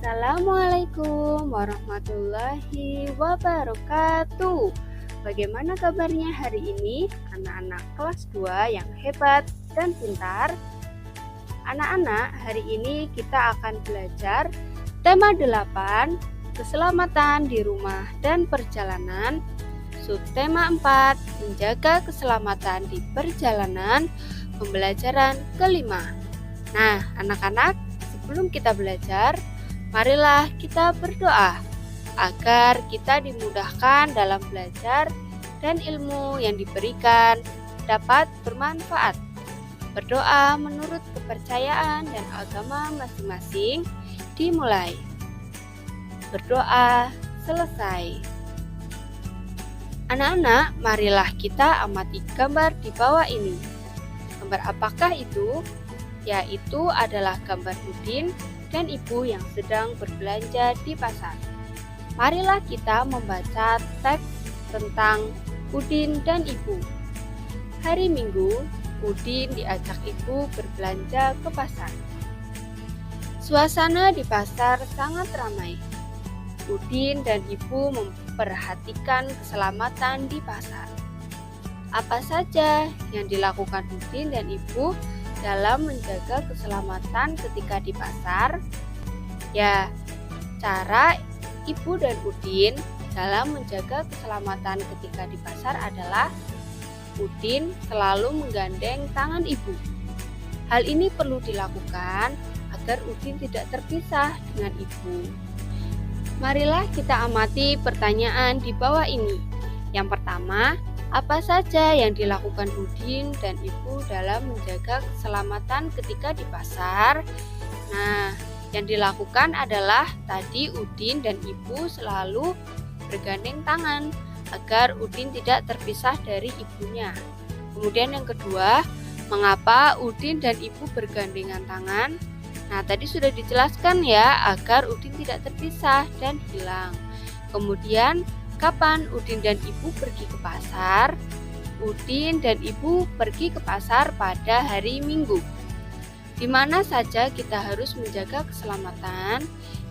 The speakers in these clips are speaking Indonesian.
Assalamualaikum warahmatullahi wabarakatuh. Bagaimana kabarnya hari ini anak-anak kelas 2 yang hebat dan pintar? Anak-anak, hari ini kita akan belajar tema 8, keselamatan di rumah dan perjalanan. Subtema 4, menjaga keselamatan di perjalanan, pembelajaran kelima. Nah, anak-anak, sebelum kita belajar, marilah kita berdoa agar kita dimudahkan dalam belajar dan ilmu yang diberikan dapat bermanfaat. Berdoa menurut kepercayaan dan agama masing-masing dimulai. Berdoa selesai. Anak-anak, marilah kita amati gambar di bawah ini. Gambar apakah itu? Yaitu adalah gambar Udin dan Ibu yang sedang berbelanja di pasar. Marilah kita membaca teks tentang Udin dan Ibu. Hari Minggu, Udin diajak Ibu berbelanja ke pasar. Suasana di pasar sangat ramai. Udin dan Ibu memperhatikan keselamatan di pasar. Apa saja yang dilakukan Udin dan Ibu dalam menjaga keselamatan ketika di pasar? Ya, cara Ibu dan Udin dalam menjaga keselamatan ketika di pasar adalah Udin selalu menggandeng tangan Ibu. Hal ini perlu dilakukan agar Udin tidak terpisah dengan Ibu. Marilah kita amati pertanyaan di bawah ini. Yang pertama, apa saja yang dilakukan Udin dan Ibu dalam menjaga keselamatan ketika di pasar? Nah, yang dilakukan adalah tadi Udin dan Ibu selalu bergandeng tangan agar Udin tidak terpisah dari ibunya. Kemudian yang kedua, mengapa Udin dan Ibu bergandengan tangan? Nah, tadi sudah dijelaskan ya, agar Udin tidak terpisah dan hilang. Kemudian, kapan Udin dan Ibu pergi ke pasar? Udin dan Ibu pergi ke pasar pada hari Minggu. Di mana saja kita harus menjaga keselamatan?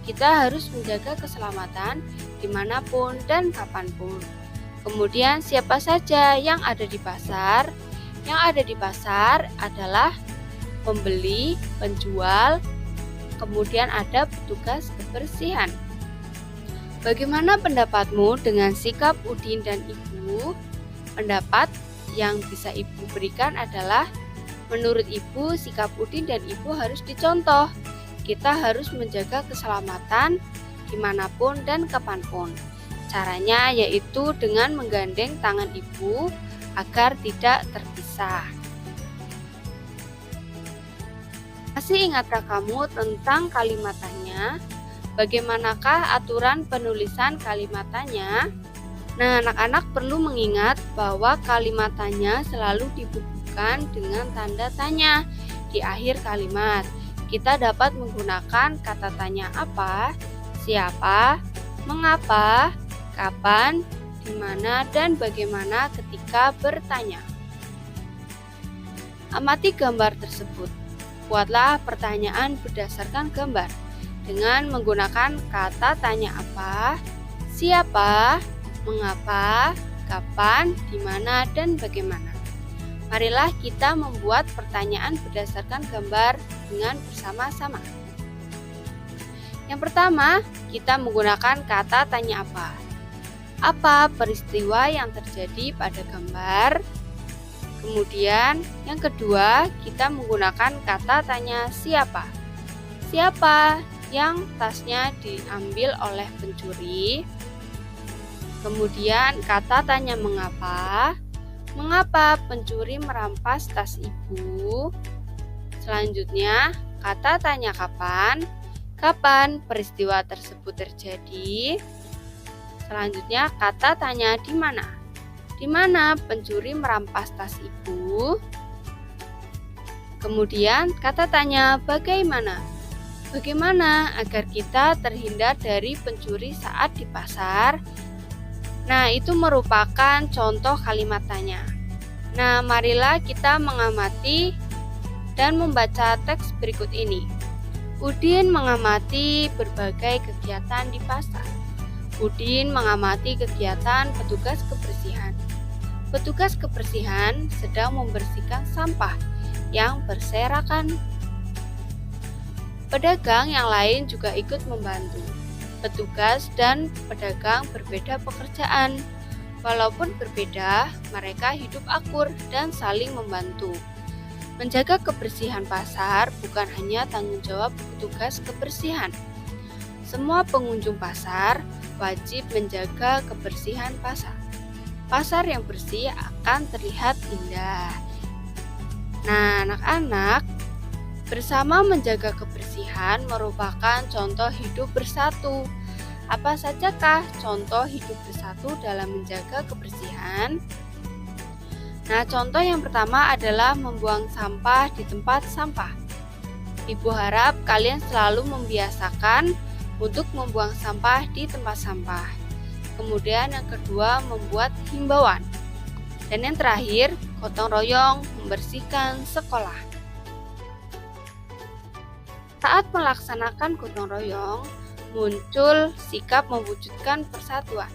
Kita harus menjaga keselamatan dimanapun dan kapanpun. Kemudian siapa saja yang ada di pasar? Yang ada di pasar adalah pembeli, penjual, kemudian ada petugas kebersihan. Bagaimana pendapatmu dengan sikap Udin dan Ibu? Pendapat yang bisa Ibu berikan adalah, menurut Ibu, sikap Udin dan Ibu harus dicontoh. Kita harus menjaga keselamatan dimanapun dan kapanpun. Caranya yaitu dengan menggandeng tangan Ibu agar tidak terpisah. Masih ingatkah kamu tentang kalimatannya? Bagaimanakah aturan penulisan kalimatannya? Nah, anak-anak perlu mengingat bahwa kalimatannya selalu dibubuhkan dengan tanda tanya di akhir kalimat. Kita dapat menggunakan kata tanya apa, siapa, mengapa, kapan, di mana, dan bagaimana ketika bertanya. Amati gambar tersebut. Buatlah pertanyaan berdasarkan gambar dengan menggunakan kata tanya apa, siapa, mengapa, kapan, di mana, dan bagaimana. Marilah kita membuat pertanyaan berdasarkan gambar dengan bersama-sama. Yang pertama, kita menggunakan kata tanya apa. Apa peristiwa yang terjadi pada gambar? Kemudian, yang kedua, kita menggunakan kata tanya siapa. Siapa yang tasnya diambil oleh pencuri? Kemudian, kata tanya mengapa. Mengapa pencuri merampas tas Ibu? Selanjutnya, kata tanya kapan. Kapan peristiwa tersebut terjadi? Selanjutnya, kata tanya di mana. Di mana pencuri merampas tas Ibu? Kemudian kata tanya bagaimana? Bagaimana agar kita terhindar dari pencuri saat di pasar? Nah, itu merupakan contoh kalimat tanya. Nah, marilah kita mengamati dan membaca teks berikut ini. Udin mengamati berbagai kegiatan di pasar. Udin mengamati kegiatan petugas kebersihan. Petugas kebersihan sedang membersihkan sampah yang berserakan. Pedagang yang lain juga ikut membantu. Petugas dan pedagang berbeda pekerjaan. Walaupun berbeda, mereka hidup akur dan saling membantu. Menjaga kebersihan pasar bukan hanya tanggung jawab petugas kebersihan. Semua pengunjung pasar wajib menjaga kebersihan pasar. Pasar yang bersih akan terlihat indah. Nah, anak-anak, bersama menjaga kebersihan merupakan contoh hidup bersatu. Apa sajakah contoh hidup bersatu dalam menjaga kebersihan? Nah, contoh yang pertama adalah membuang sampah di tempat sampah. Ibu harap kalian selalu membiasakan untuk membuang sampah di tempat sampah. Kemudian yang kedua, membuat himbauan. Dan yang terakhir, gotong royong membersihkan sekolah. Saat melaksanakan gotong royong, muncul sikap mewujudkan persatuan.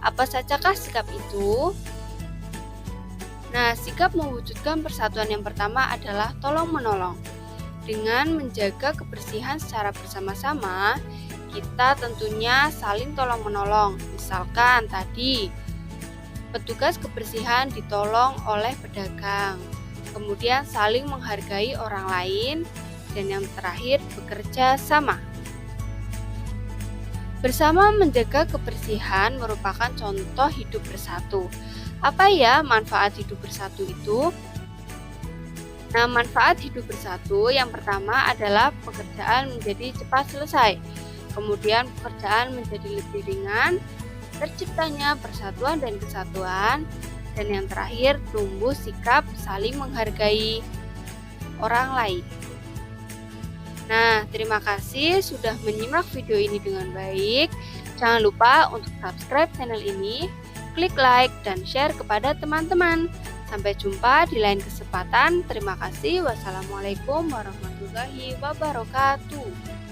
Apa sajakah sikap itu? Nah, sikap mewujudkan persatuan yang pertama adalah tolong-menolong. Dengan menjaga kebersihan secara bersama-sama, kita tentunya saling tolong-menolong. Misalkan tadi, petugas kebersihan ditolong oleh pedagang. Kemudian saling menghargai orang lain. Dan yang terakhir, bekerja sama. Bersama menjaga kebersihan merupakan contoh hidup bersatu. Apa ya manfaat hidup bersatu itu? Nah, manfaat hidup bersatu yang pertama adalah pekerjaan menjadi cepat selesai. Kemudian pekerjaan menjadi lebih ringan, terciptanya persatuan dan kesatuan, dan yang terakhir tumbuh sikap saling menghargai orang lain. Nah, terima kasih sudah menyimak video ini dengan baik. Jangan lupa untuk subscribe channel ini, klik like dan share kepada teman-teman. Sampai jumpa di lain kesempatan. Terima kasih. Wassalamualaikum warahmatullahi wabarakatuh.